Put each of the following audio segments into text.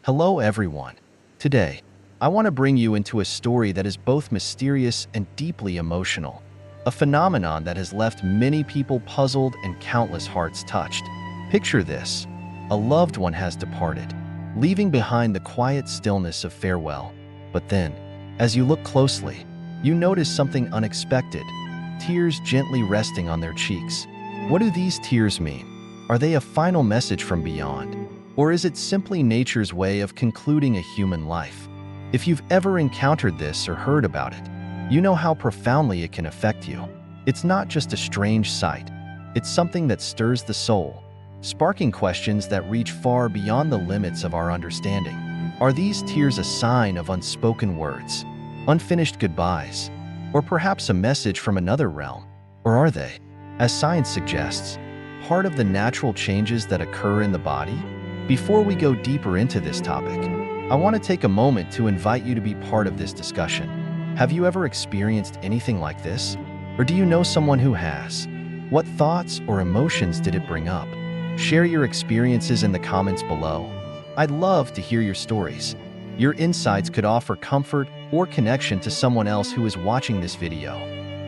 Hello, everyone. Today, I want to bring you into a story that is both mysterious and deeply emotional, a phenomenon that has left many people puzzled and countless hearts touched. Picture this: a loved one has departed, leaving behind the quiet stillness of farewell. But then, as you look closely, you notice something unexpected: tears gently resting on their cheeks. What do these tears mean? Are they a final message from beyond? Or is it simply nature's way of concluding a human life? If you've ever encountered this or heard about it, you know how profoundly it can affect you. It's not just a strange sight. It's something that stirs the soul, sparking questions that reach far beyond the limits of our understanding. Are these tears a sign of unspoken words, unfinished goodbyes, or perhaps a message from another realm? Or are they, as science suggests, part of the natural changes that occur in the body? Before we go deeper into this topic, I want to take a moment to invite you to be part of this discussion. Have you ever experienced anything like this? Or do you know someone who has? What thoughts or emotions did it bring up? Share your experiences in the comments below. I'd love to hear your stories. Your insights could offer comfort or connection to someone else who is watching this video.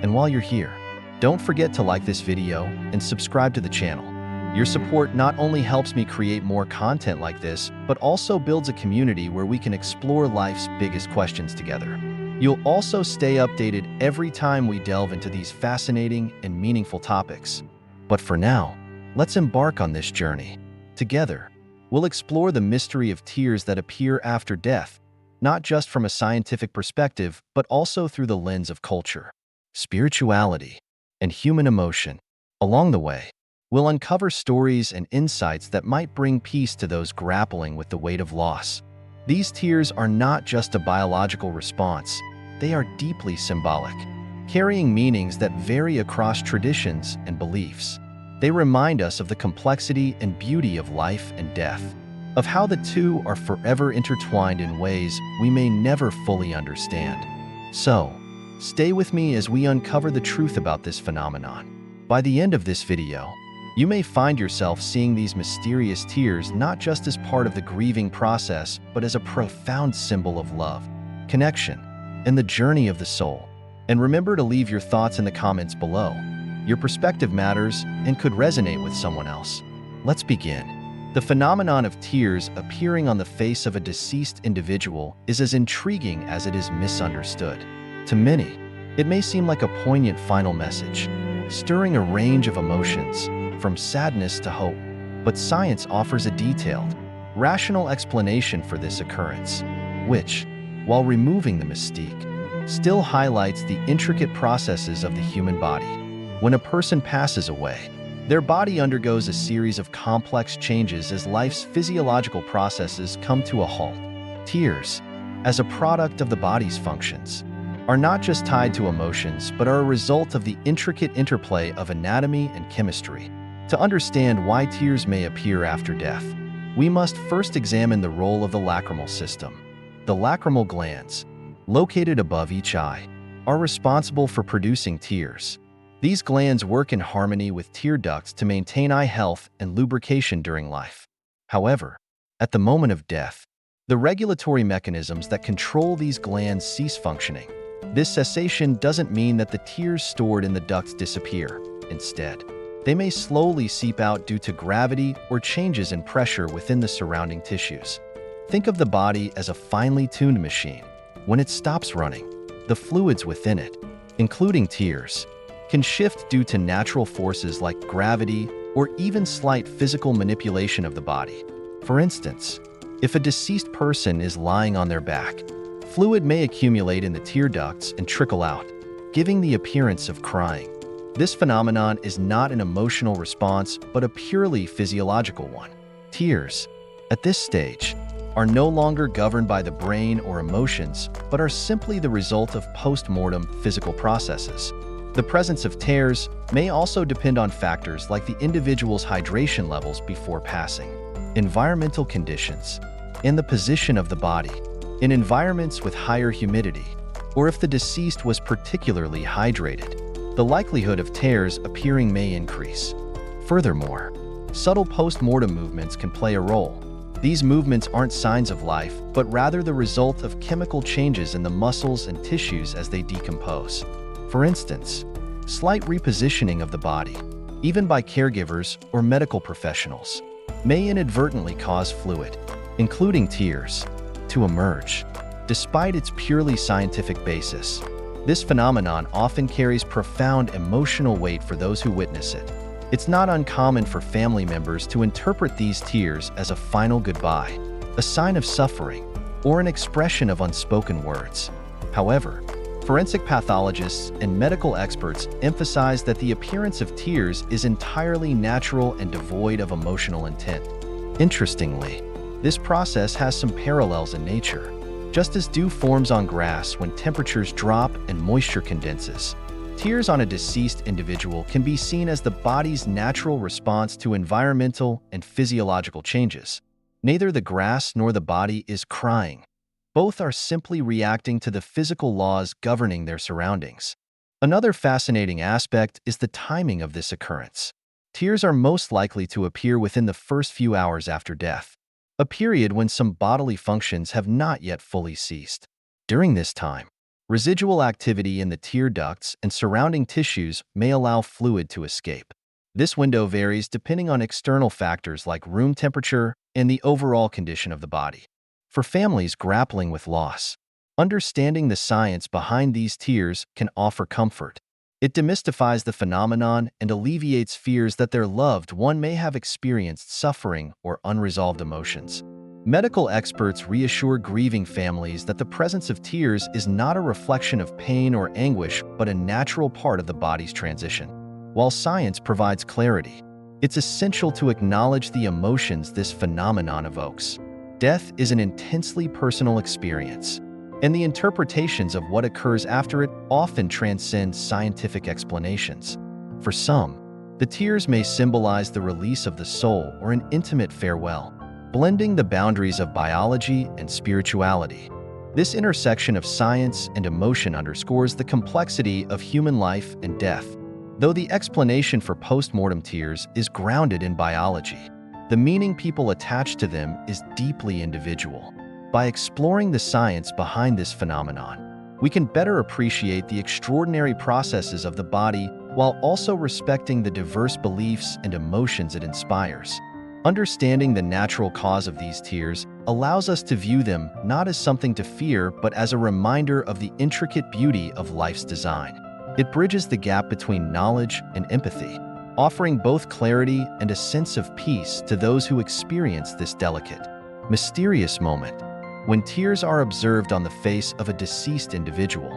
And while you're here, don't forget to like this video and subscribe to the channel. Your support not only helps me create more content like this, but also builds a community where we can explore life's biggest questions together. You'll also stay updated every time we delve into these fascinating and meaningful topics. But for now, let's embark on this journey. Together, we'll explore the mystery of tears that appear after death, not just from a scientific perspective, but also through the lens of culture, spirituality, and human emotion. Along the way, we'll uncover stories and insights that might bring peace to those grappling with the weight of loss. These tears are not just a biological response, they are deeply symbolic, carrying meanings that vary across traditions and beliefs. They remind us of the complexity and beauty of life and death, of how the two are forever intertwined in ways we may never fully understand. So, stay with me as we uncover the truth about this phenomenon. By the end of this video, you may find yourself seeing these mysterious tears not just as part of the grieving process, but as a profound symbol of love, connection, and the journey of the soul. And remember to leave your thoughts in the comments below. Your perspective matters and could resonate with someone else. Let's begin. The phenomenon of tears appearing on the face of a deceased individual is as intriguing as it is misunderstood. To many, it may seem like a poignant final message, stirring a range of emotions, from sadness to hope. But science offers a detailed, rational explanation for this occurrence, which, while removing the mystique, still highlights the intricate processes of the human body. When a person passes away, their body undergoes a series of complex changes as life's physiological processes come to a halt. Tears, as a product of the body's functions, are not just tied to emotions, but are a result of the intricate interplay of anatomy and chemistry. To understand why tears may appear after death, we must first examine the role of the lacrimal system. The lacrimal glands, located above each eye, are responsible for producing tears. These glands work in harmony with tear ducts to maintain eye health and lubrication during life. However, at the moment of death, the regulatory mechanisms that control these glands cease functioning. This cessation doesn't mean that the tears stored in the ducts disappear. Instead, they may slowly seep out due to gravity or changes in pressure within the surrounding tissues. Think of the body as a finely tuned machine. When it stops running, the fluids within it, including tears, can shift due to natural forces like gravity or even slight physical manipulation of the body. For instance, if a deceased person is lying on their back, fluid may accumulate in the tear ducts and trickle out, giving the appearance of crying. This phenomenon is not an emotional response, but a purely physiological one. Tears, at this stage, are no longer governed by the brain or emotions, but are simply the result of post-mortem physical processes. The presence of tears may also depend on factors like the individual's hydration levels before passing, environmental conditions, and the position of the body. In environments with higher humidity, or if the deceased was particularly hydrated, the likelihood of tears appearing may increase. Furthermore, subtle post-mortem movements can play a role. These movements aren't signs of life, but rather the result of chemical changes in the muscles and tissues as they decompose. For instance, slight repositioning of the body, even by caregivers or medical professionals, may inadvertently cause fluid, including tears, to emerge. Despite its purely scientific basis, this phenomenon often carries profound emotional weight for those who witness it. It's not uncommon for family members to interpret these tears as a final goodbye, a sign of suffering, or an expression of unspoken words. However, forensic pathologists and medical experts emphasize that the appearance of tears is entirely natural and devoid of emotional intent. Interestingly, this process has some parallels in nature. Just as dew forms on grass when temperatures drop and moisture condenses, tears on a deceased individual can be seen as the body's natural response to environmental and physiological changes. Neither the grass nor the body is crying. Both are simply reacting to the physical laws governing their surroundings. Another fascinating aspect is the timing of this occurrence. Tears are most likely to appear within the first few hours after death, a period when some bodily functions have not yet fully ceased. During this time, residual activity in the tear ducts and surrounding tissues may allow fluid to escape. This window varies depending on external factors like room temperature and the overall condition of the body. For families grappling with loss, understanding the science behind these tears can offer comfort. It demystifies the phenomenon and alleviates fears that their loved one may have experienced suffering or unresolved emotions. Medical experts reassure grieving families that the presence of tears is not a reflection of pain or anguish, but a natural part of the body's transition. While science provides clarity, it's essential to acknowledge the emotions this phenomenon evokes. Death is an intensely personal experience, and the interpretations of what occurs after it often transcend scientific explanations. For some, the tears may symbolize the release of the soul or an intimate farewell, blending the boundaries of biology and spirituality. This intersection of science and emotion underscores the complexity of human life and death. Though the explanation for post-mortem tears is grounded in biology, the meaning people attach to them is deeply individual. By exploring the science behind this phenomenon, we can better appreciate the extraordinary processes of the body while also respecting the diverse beliefs and emotions it inspires. Understanding the natural cause of these tears allows us to view them not as something to fear, but as a reminder of the intricate beauty of life's design. It bridges the gap between knowledge and empathy, offering both clarity and a sense of peace to those who experience this delicate, mysterious moment. When tears are observed on the face of a deceased individual,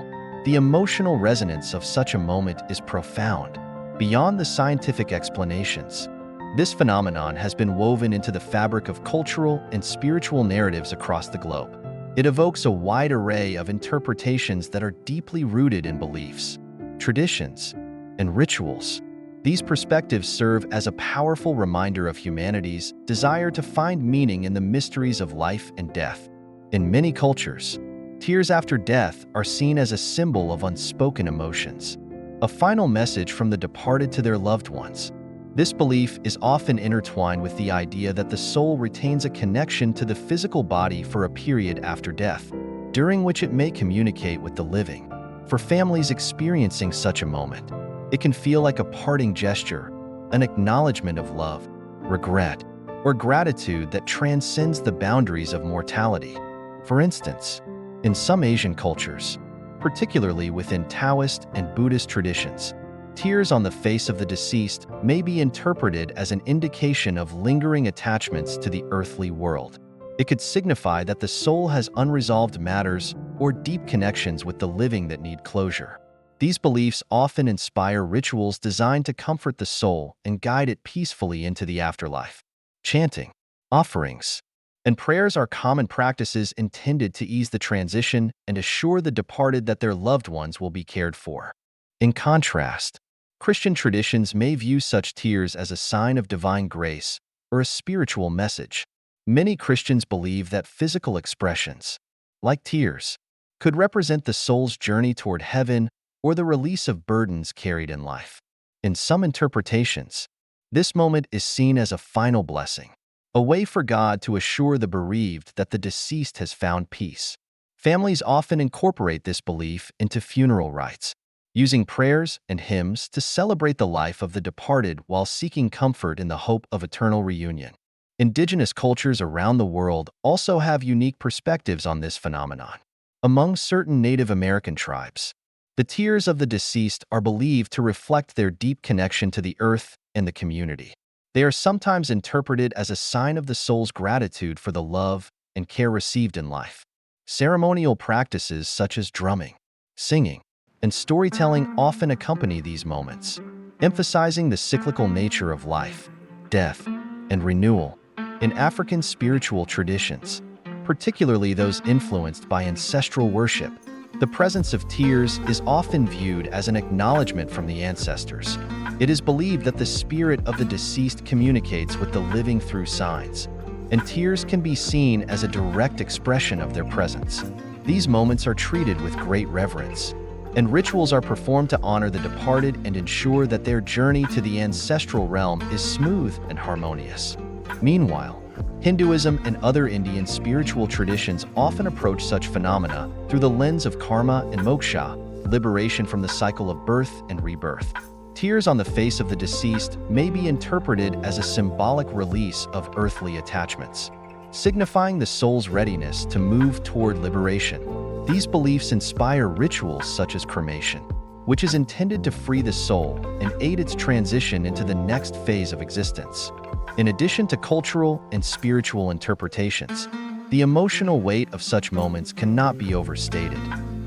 the emotional resonance of such a moment is profound, beyond the scientific explanations. This phenomenon has been woven into the fabric of cultural and spiritual narratives across the globe. It evokes a wide array of interpretations that are deeply rooted in beliefs, traditions, and rituals. These perspectives serve as a powerful reminder of humanity's desire to find meaning in the mysteries of life and death. In many cultures, tears after death are seen as a symbol of unspoken emotions, a final message from the departed to their loved ones. This belief is often intertwined with the idea that the soul retains a connection to the physical body for a period after death, during which it may communicate with the living. For families experiencing such a moment, it can feel like a parting gesture, an acknowledgement of love, regret, or gratitude that transcends the boundaries of mortality. For instance, in some Asian cultures, particularly within Taoist and Buddhist traditions, tears on the face of the deceased may be interpreted as an indication of lingering attachments to the earthly world. It could signify that the soul has unresolved matters or deep connections with the living that need closure. These beliefs often inspire rituals designed to comfort the soul and guide it peacefully into the afterlife. Chanting, offerings, and prayers are common practices intended to ease the transition and assure the departed that their loved ones will be cared for. In contrast, Christian traditions may view such tears as a sign of divine grace or a spiritual message. Many Christians believe that physical expressions, like tears, could represent the soul's journey toward heaven or the release of burdens carried in life. In some interpretations, this moment is seen as a final blessing, a way for God to assure the bereaved that the deceased has found peace. Families often incorporate this belief into funeral rites, using prayers and hymns to celebrate the life of the departed while seeking comfort in the hope of eternal reunion. Indigenous cultures around the world also have unique perspectives on this phenomenon. Among certain Native American tribes, the tears of the deceased are believed to reflect their deep connection to the earth and the community. They are sometimes interpreted as a sign of the soul's gratitude for the love and care received in life. Ceremonial practices such as drumming, singing, and storytelling often accompany these moments, emphasizing the cyclical nature of life, death, and renewal. In African spiritual traditions, particularly those influenced by ancestral worship, the presence of tears is often viewed as an acknowledgement from the ancestors. It is believed that the spirit of the deceased communicates with the living through signs, and tears can be seen as a direct expression of their presence. These moments are treated with great reverence, and rituals are performed to honor the departed and ensure that their journey to the ancestral realm is smooth and harmonious. Meanwhile, Hinduism and other Indian spiritual traditions often approach such phenomena through the lens of karma and moksha, liberation from the cycle of birth and rebirth. Tears on the face of the deceased may be interpreted as a symbolic release of earthly attachments, signifying the soul's readiness to move toward liberation. These beliefs inspire rituals such as cremation, which is intended to free the soul and aid its transition into the next phase of existence. In addition to cultural and spiritual interpretations, the emotional weight of such moments cannot be overstated.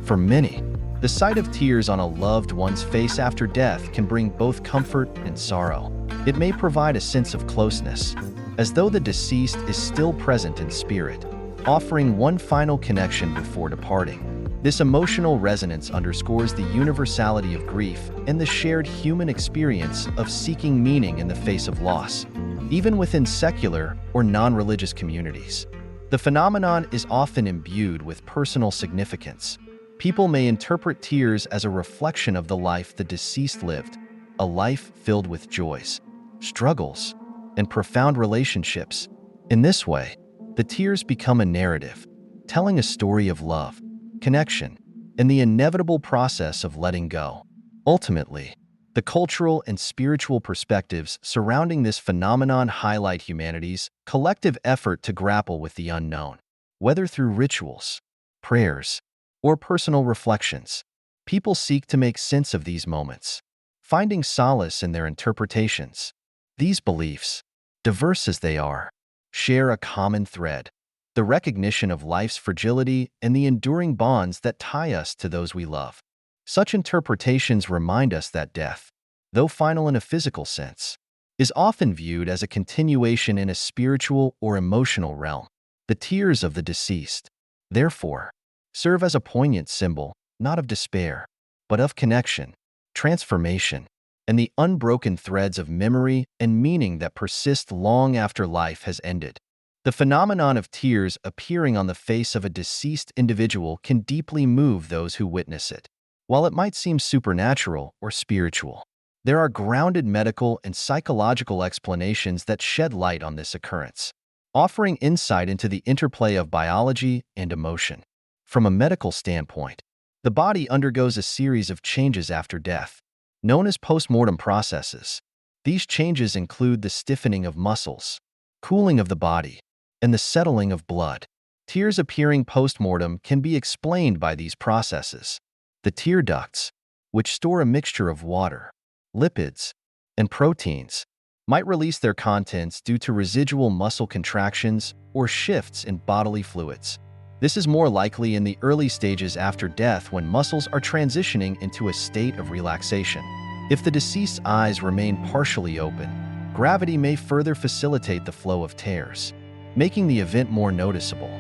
For many, the sight of tears on a loved one's face after death can bring both comfort and sorrow. It may provide a sense of closeness, as though the deceased is still present in spirit, offering one final connection before departing. This emotional resonance underscores the universality of grief and the shared human experience of seeking meaning in the face of loss. Even within secular or non-religious communities, the phenomenon is often imbued with personal significance. People may interpret tears as a reflection of the life the deceased lived, a life filled with joys, struggles, and profound relationships. In this way, the tears become a narrative, telling a story of love, connection, and the inevitable process of letting go. Ultimately, the cultural and spiritual perspectives surrounding this phenomenon highlight humanity's collective effort to grapple with the unknown. Whether through rituals, prayers, or personal reflections, people seek to make sense of these moments, finding solace in their interpretations. These beliefs, diverse as they are, share a common thread: the recognition of life's fragility and the enduring bonds that tie us to those we love. Such interpretations remind us that death, though final in a physical sense, is often viewed as a continuation in a spiritual or emotional realm. The tears of the deceased, therefore, serve as a poignant symbol, not of despair, but of connection, transformation, and the unbroken threads of memory and meaning that persist long after life has ended. The phenomenon of tears appearing on the face of a deceased individual can deeply move those who witness it. While it might seem supernatural or spiritual, there are grounded medical and psychological explanations that shed light on this occurrence, offering insight into the interplay of biology and emotion. From a medical standpoint, the body undergoes a series of changes after death, known as post-mortem processes. These changes include the stiffening of muscles, cooling of the body, and the settling of blood. Tears appearing post-mortem can be explained by these processes. The tear ducts, which store a mixture of water, lipids, and proteins, might release their contents due to residual muscle contractions or shifts in bodily fluids. This is more likely in the early stages after death when muscles are transitioning into a state of relaxation. If the deceased's eyes remain partially open, gravity may further facilitate the flow of tears, making the event more noticeable.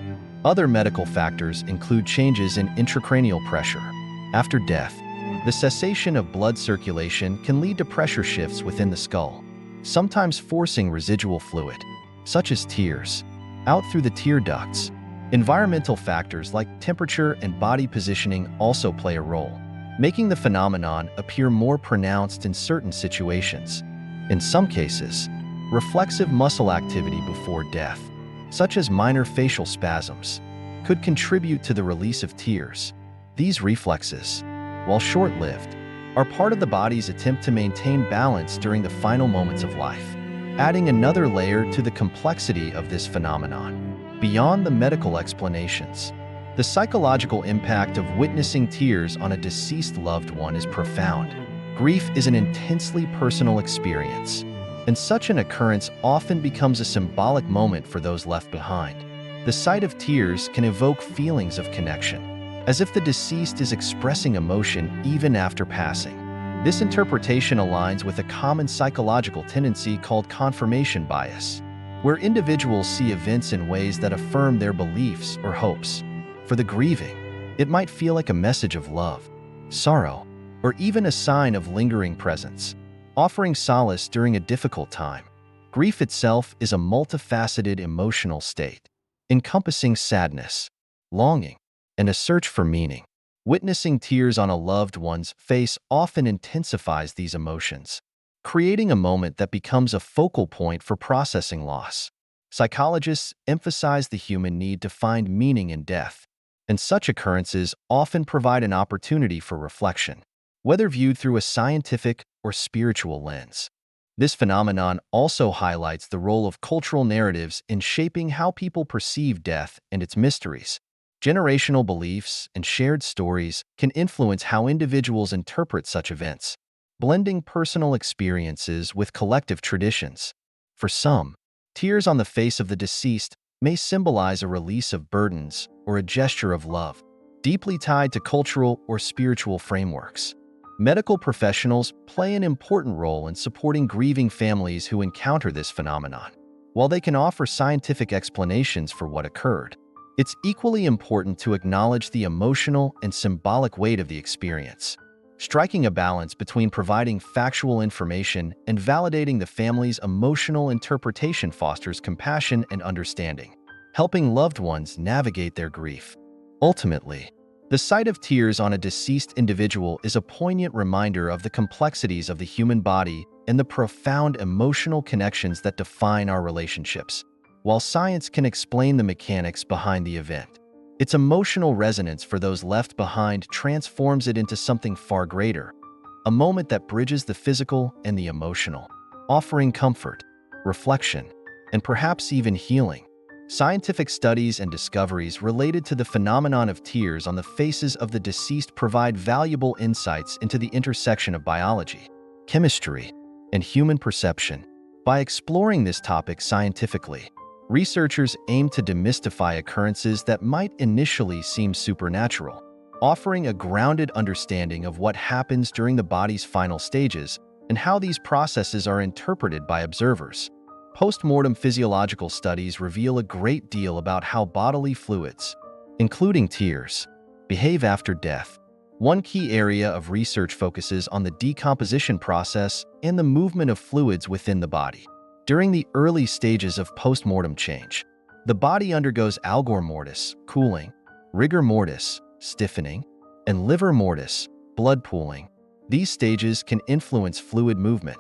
Other medical factors include changes in intracranial pressure. After death, the cessation of blood circulation can lead to pressure shifts within the skull, sometimes forcing residual fluid, such as tears, out through the tear ducts. Environmental factors like temperature and body positioning also play a role, making the phenomenon appear more pronounced in certain situations. In some cases, Reflexive muscle activity before death, such as minor facial spasms, could contribute to the release of tears. These reflexes, while short-lived, are part of the body's attempt to maintain balance during the final moments of life, adding another layer to the complexity of this phenomenon. Beyond the medical explanations, the psychological impact of witnessing tears on a deceased loved one is profound. Grief is an intensely personal experience, and such an occurrence often becomes a symbolic moment for those left behind. The sight of tears can evoke feelings of connection, as if the deceased is expressing emotion even after passing. This interpretation aligns with a common psychological tendency called confirmation bias, where individuals see events in ways that affirm their beliefs or hopes. For the grieving, it might feel like a message of love, sorrow, or even a sign of lingering presence, offering solace during a difficult time. Grief itself is a multifaceted emotional state, encompassing sadness, longing, and a search for meaning. Witnessing tears on a loved one's face often intensifies these emotions, creating a moment that becomes a focal point for processing loss. Psychologists emphasize the human need to find meaning in death, and such occurrences often provide an opportunity for reflection, whether viewed through a scientific or spiritual lens. This phenomenon also highlights the role of cultural narratives in shaping how people perceive death and its mysteries. Generational beliefs and shared stories can influence how individuals interpret such events, blending personal experiences with collective traditions. For some, tears on the face of the deceased may symbolize a release of burdens or a gesture of love, deeply tied to cultural or spiritual frameworks. Medical professionals play an important role in supporting grieving families who encounter this phenomenon. While they can offer scientific explanations for what occurred, it's equally important to acknowledge the emotional and symbolic weight of the experience. Striking a balance between providing factual information and validating the family's emotional interpretation fosters compassion and understanding, helping loved ones navigate their grief. Ultimately, the sight of tears on a deceased individual is a poignant reminder of the complexities of the human body and the profound emotional connections that define our relationships. While science can explain the mechanics behind the event, its emotional resonance for those left behind transforms it into something far greater, a moment that bridges the physical and the emotional, offering comfort, reflection, and perhaps even healing. Scientific studies and discoveries related to the phenomenon of tears on the faces of the deceased provide valuable insights into the intersection of biology, chemistry, and human perception. By exploring this topic scientifically, researchers aim to demystify occurrences that might initially seem supernatural, offering a grounded understanding of what happens during the body's final stages and how these processes are interpreted by observers. Post-mortem physiological studies reveal a great deal about how bodily fluids, including tears, behave after death. One key area of research focuses on the decomposition process and the movement of fluids within the body. During the early stages of post-mortem change, the body undergoes algor mortis, cooling, rigor mortis, stiffening, and livor mortis, blood pooling. These stages can influence fluid movement,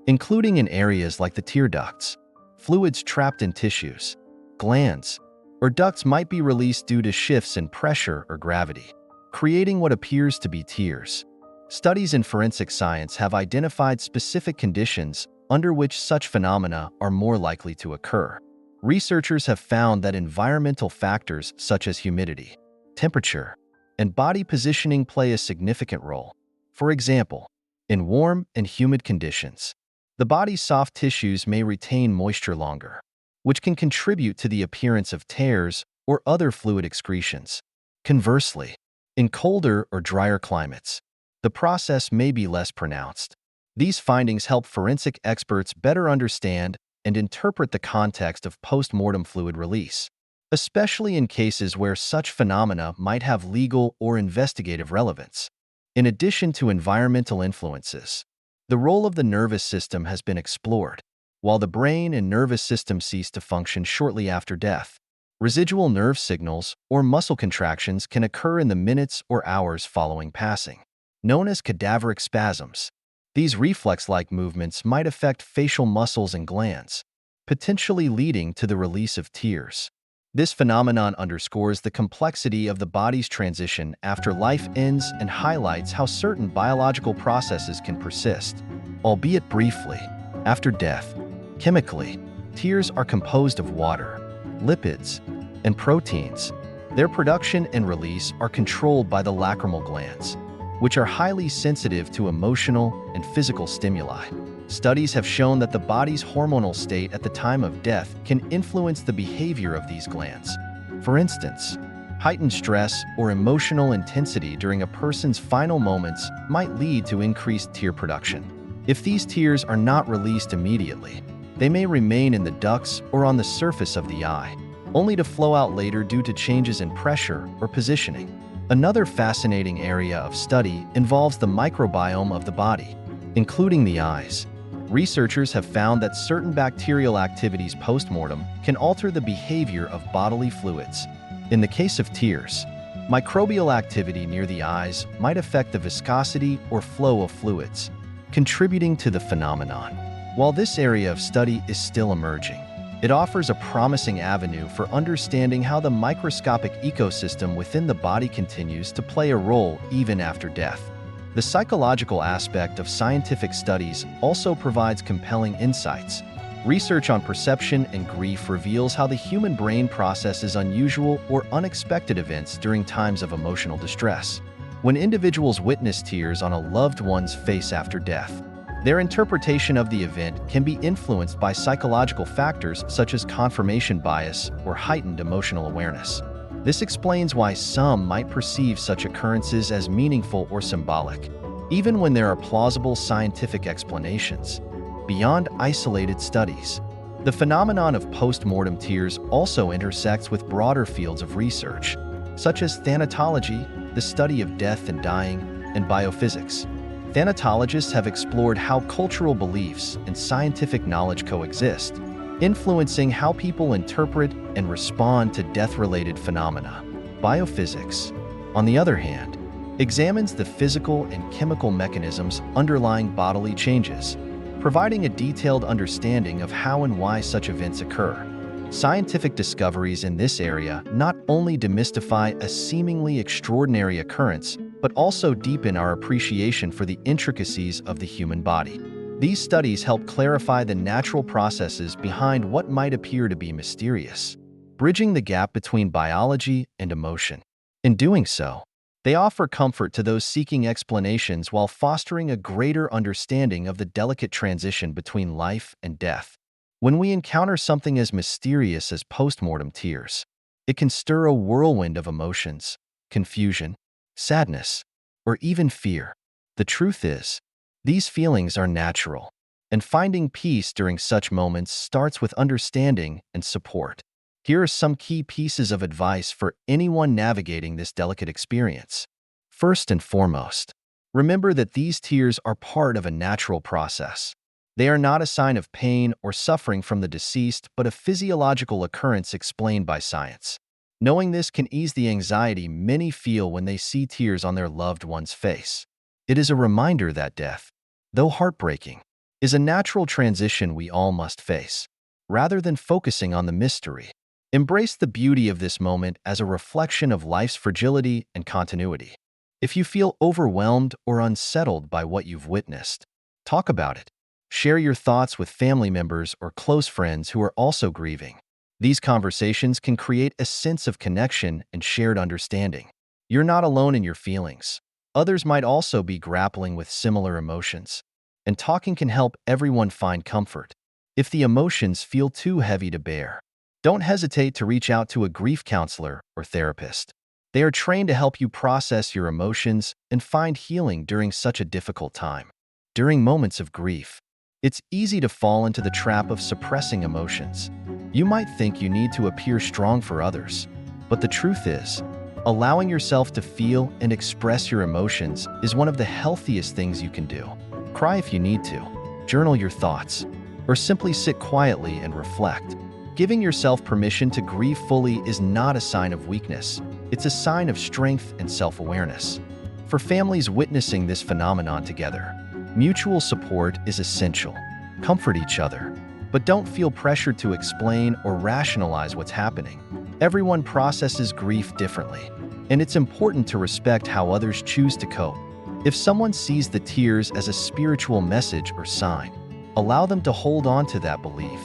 including in areas like the tear ducts. Fluids trapped in tissues, glands, or ducts might be released due to shifts in pressure or gravity, creating what appears to be tears. Studies in forensic science have identified specific conditions under which such phenomena are more likely to occur. Researchers have found that environmental factors such as humidity, temperature, and body positioning play a significant role. For example, in warm and humid conditions, the body's soft tissues may retain moisture longer, which can contribute to the appearance of tears or other fluid excretions. Conversely, in colder or drier climates, the process may be less pronounced. These findings help forensic experts better understand and interpret the context of post-mortem fluid release, especially in cases where such phenomena might have legal or investigative relevance. In addition to environmental influences, the role of the nervous system has been explored. While the brain and nervous system cease to function shortly after death, residual nerve signals or muscle contractions can occur in the minutes or hours following passing, known as cadaveric spasms. These reflex-like movements might affect facial muscles and glands, potentially leading to the release of tears. This phenomenon underscores the complexity of the body's transition after life ends and highlights how certain biological processes can persist, albeit briefly, after death. Chemically, tears are composed of water, lipids, and proteins. Their production and release are controlled by the lacrimal glands, which are highly sensitive to emotional and physical stimuli. Studies have shown that the body's hormonal state at the time of death can influence the behavior of these glands. For instance, heightened stress or emotional intensity during a person's final moments might lead to increased tear production. If these tears are not released immediately, they may remain in the ducts or on the surface of the eye, only to flow out later due to changes in pressure or positioning. Another fascinating area of study involves the microbiome of the body, including the eyes. Researchers have found that certain bacterial activities post-mortem can alter the behavior of bodily fluids. In the case of tears, microbial activity near the eyes might affect the viscosity or flow of fluids, contributing to the phenomenon. While this area of study is still emerging, it offers a promising avenue for understanding how the microscopic ecosystem within the body continues to play a role even after death. The psychological aspect of scientific studies also provides compelling insights. Research on perception and grief reveals how the human brain processes unusual or unexpected events during times of emotional distress. When individuals witness tears on a loved one's face after death, their interpretation of the event can be influenced by psychological factors such as confirmation bias or heightened emotional awareness. This explains why some might perceive such occurrences as meaningful or symbolic, even when there are plausible scientific explanations. Beyond isolated studies, the phenomenon of post-mortem tears also intersects with broader fields of research, such as thanatology, the study of death and dying, and biophysics. Thanatologists have explored how cultural beliefs and scientific knowledge coexist, influencing how people interpret and respond to death-related phenomena. Biophysics, on the other hand, examines the physical and chemical mechanisms underlying bodily changes, providing a detailed understanding of how and why such events occur. Scientific discoveries in this area not only demystify a seemingly extraordinary occurrence, but also deepen our appreciation for the intricacies of the human body. These studies help clarify the natural processes behind what might appear to be mysterious, bridging the gap between biology and emotion. In doing so, they offer comfort to those seeking explanations while fostering a greater understanding of the delicate transition between life and death. When we encounter something as mysterious as post-mortem tears, it can stir a whirlwind of emotions, confusion, sadness, or even fear. The truth is, these feelings are natural, and finding peace during such moments starts with understanding and support. Here are some key pieces of advice for anyone navigating this delicate experience. First and foremost, remember that these tears are part of a natural process. They are not a sign of pain or suffering from the deceased, but a physiological occurrence explained by science. Knowing this can ease the anxiety many feel when they see tears on their loved one's face. It is a reminder that death, though heartbreaking, is a natural transition we all must face. Rather than focusing on the mystery, embrace the beauty of this moment as a reflection of life's fragility and continuity. If you feel overwhelmed or unsettled by what you've witnessed, talk about it. Share your thoughts with family members or close friends who are also grieving. These conversations can create a sense of connection and shared understanding. You're not alone in your feelings. Others might also be grappling with similar emotions, and talking can help everyone find comfort. If the emotions feel too heavy to bear, don't hesitate to reach out to a grief counselor or therapist. They are trained to help you process your emotions and find healing during such a difficult time. During moments of grief, it's easy to fall into the trap of suppressing emotions. You might think you need to appear strong for others, but the truth is, allowing yourself to feel and express your emotions is one of the healthiest things you can do. Cry if you need to, journal your thoughts, or simply sit quietly and reflect. Giving yourself permission to grieve fully is not a sign of weakness. It's a sign of strength and self-awareness. For families witnessing this phenomenon together, Mutual support is essential. Comfort each other, but don't feel pressured to explain or rationalize what's happening. Everyone processes grief differently, and it's important to respect how others choose to cope. If someone sees the tears as a spiritual message or sign, allow them to hold on to that belief.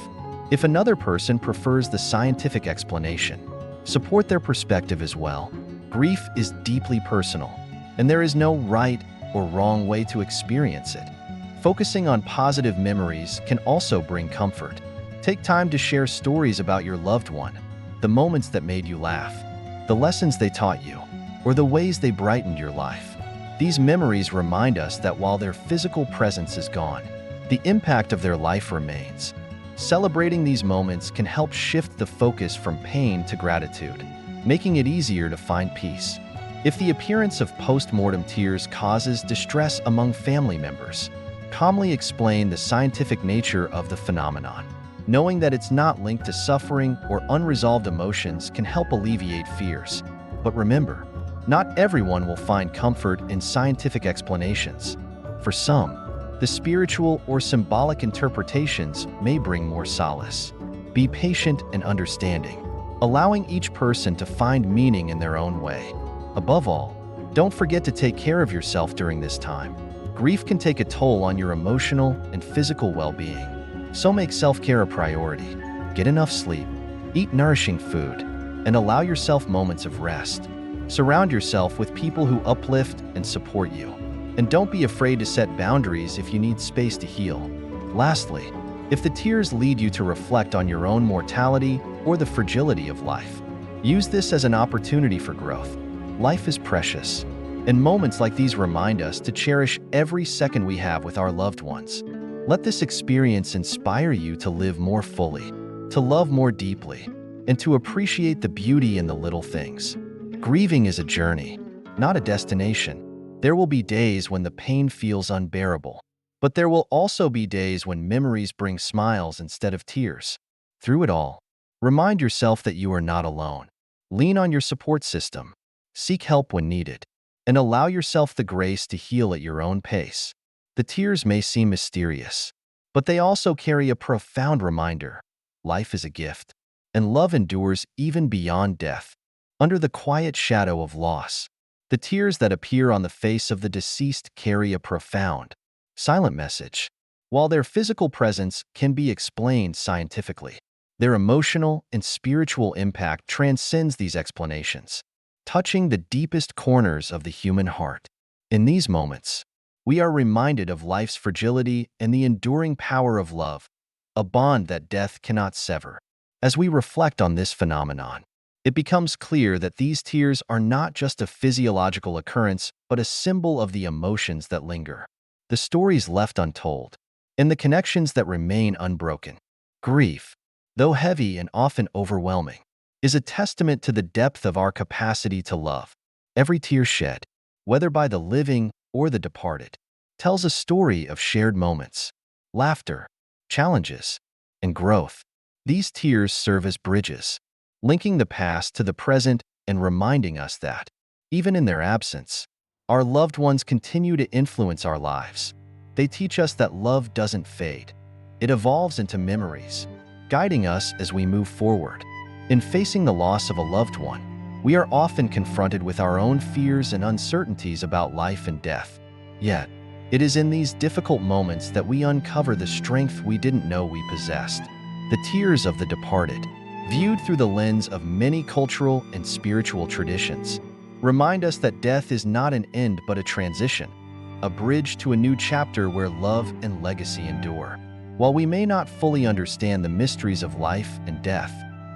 If another person prefers the scientific explanation, support their perspective as well. Grief is deeply personal, and there is no right or wrong way to experience it. Focusing on positive memories can also bring comfort. Take time to share stories about your loved one, the moments that made you laugh, the lessons they taught you, or the ways they brightened your life. These memories remind us that while their physical presence is gone, the impact of their life remains. Celebrating these moments can help shift the focus from pain to gratitude, making it easier to find peace. If the appearance of post-mortem tears causes distress among family members, calmly explain the scientific nature of the phenomenon. Knowing that it's not linked to suffering or unresolved emotions can help alleviate fears. But remember, not everyone will find comfort in scientific explanations. For some, the spiritual or symbolic interpretations may bring more solace. Be patient and understanding, allowing each person to find meaning in their own way. Above all, don't forget to take care of yourself during this time. Grief can take a toll on your emotional and physical well-being, so make self-care a priority. Get enough sleep, eat nourishing food, and allow yourself moments of rest. Surround yourself with people who uplift and support you. And don't be afraid to set boundaries if you need space to heal. Lastly, if the tears lead you to reflect on your own mortality or the fragility of life, use this as an opportunity for growth. Life is precious, and moments like these remind us to cherish every second we have with our loved ones. Let this experience inspire you to live more fully, to love more deeply, and to appreciate the beauty in the little things. Grieving is a journey, not a destination. There will be days when the pain feels unbearable, but there will also be days when memories bring smiles instead of tears. Through it all, remind yourself that you are not alone. Lean on your support system, seek help when needed, and allow yourself the grace to heal at your own pace. The tears may seem mysterious, but they also carry a profound reminder. Life is a gift, and love endures even beyond death. Under the quiet shadow of loss, the tears that appear on the face of the deceased carry a profound, silent message. While their physical presence can be explained scientifically, their emotional and spiritual impact transcends these explanations, touching the deepest corners of the human heart. In these moments, we are reminded of life's fragility and the enduring power of love, a bond that death cannot sever. As we reflect on this phenomenon, it becomes clear that these tears are not just a physiological occurrence, but a symbol of the emotions that linger, the stories left untold, and the connections that remain unbroken. Grief, though heavy and often overwhelming, is a testament to the depth of our capacity to love. Every tear shed, whether by the living or the departed, tells a story of shared moments, laughter, challenges, and growth. These tears serve as bridges, linking the past to the present and reminding us that, even in their absence, our loved ones continue to influence our lives. They teach us that love doesn't fade. It evolves into memories, guiding us as we move forward. In facing the loss of a loved one, we are often confronted with our own fears and uncertainties about life and death. Yet, it is in these difficult moments that we uncover the strength we didn't know we possessed. The tears of the departed, viewed through the lens of many cultural and spiritual traditions, remind us that death is not an end but a transition, a bridge to a new chapter where love and legacy endure. While we may not fully understand the mysteries of life and death,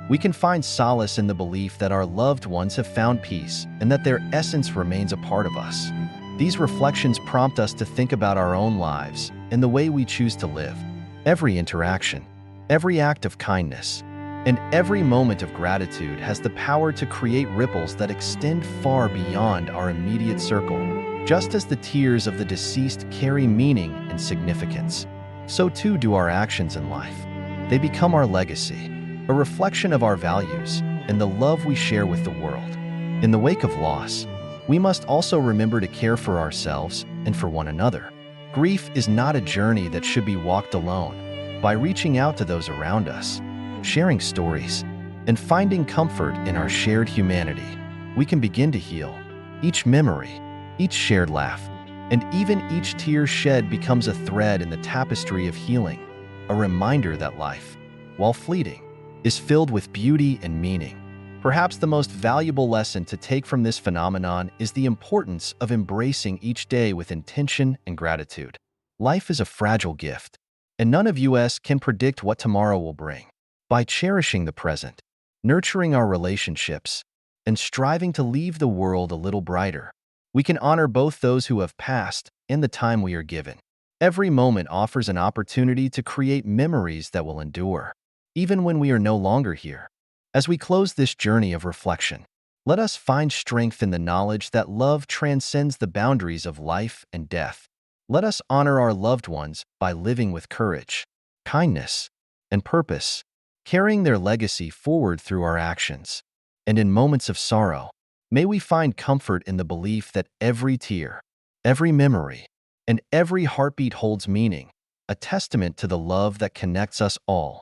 we can find solace in the belief that our loved ones have found peace and that their essence remains a part of us. These reflections prompt us to think about our own lives and the way we choose to live. Every interaction, every act of kindness, and every moment of gratitude has the power to create ripples that extend far beyond our immediate circle. Just as the tears of the deceased carry meaning and significance, so too do our actions in life. They become our legacy, a reflection of our values and the love we share with the world. In the wake of loss, we must also remember to care for ourselves and for one another. Grief is not a journey that should be walked alone. By reaching out to those around us, sharing stories, and finding comfort in our shared humanity, we can begin to heal. Each memory, each shared laugh, and even each tear shed becomes a thread in the tapestry of healing, a reminder that life, while fleeting, is filled with beauty and meaning. Perhaps the most valuable lesson to take from this phenomenon is the importance of embracing each day with intention and gratitude. Life is a fragile gift, and none of us can predict what tomorrow will bring. By cherishing the present, nurturing our relationships, and striving to leave the world a little brighter, we can honor both those who have passed and the time we are given. Every moment offers an opportunity to create memories that will endure, even when we are no longer here. As we close this journey of reflection, let us find strength in the knowledge that love transcends the boundaries of life and death. Let us honor our loved ones by living with courage, kindness, and purpose, carrying their legacy forward through our actions. And in moments of sorrow, may we find comfort in the belief that every tear, every memory, and every heartbeat holds meaning, a testament to the love that connects us all.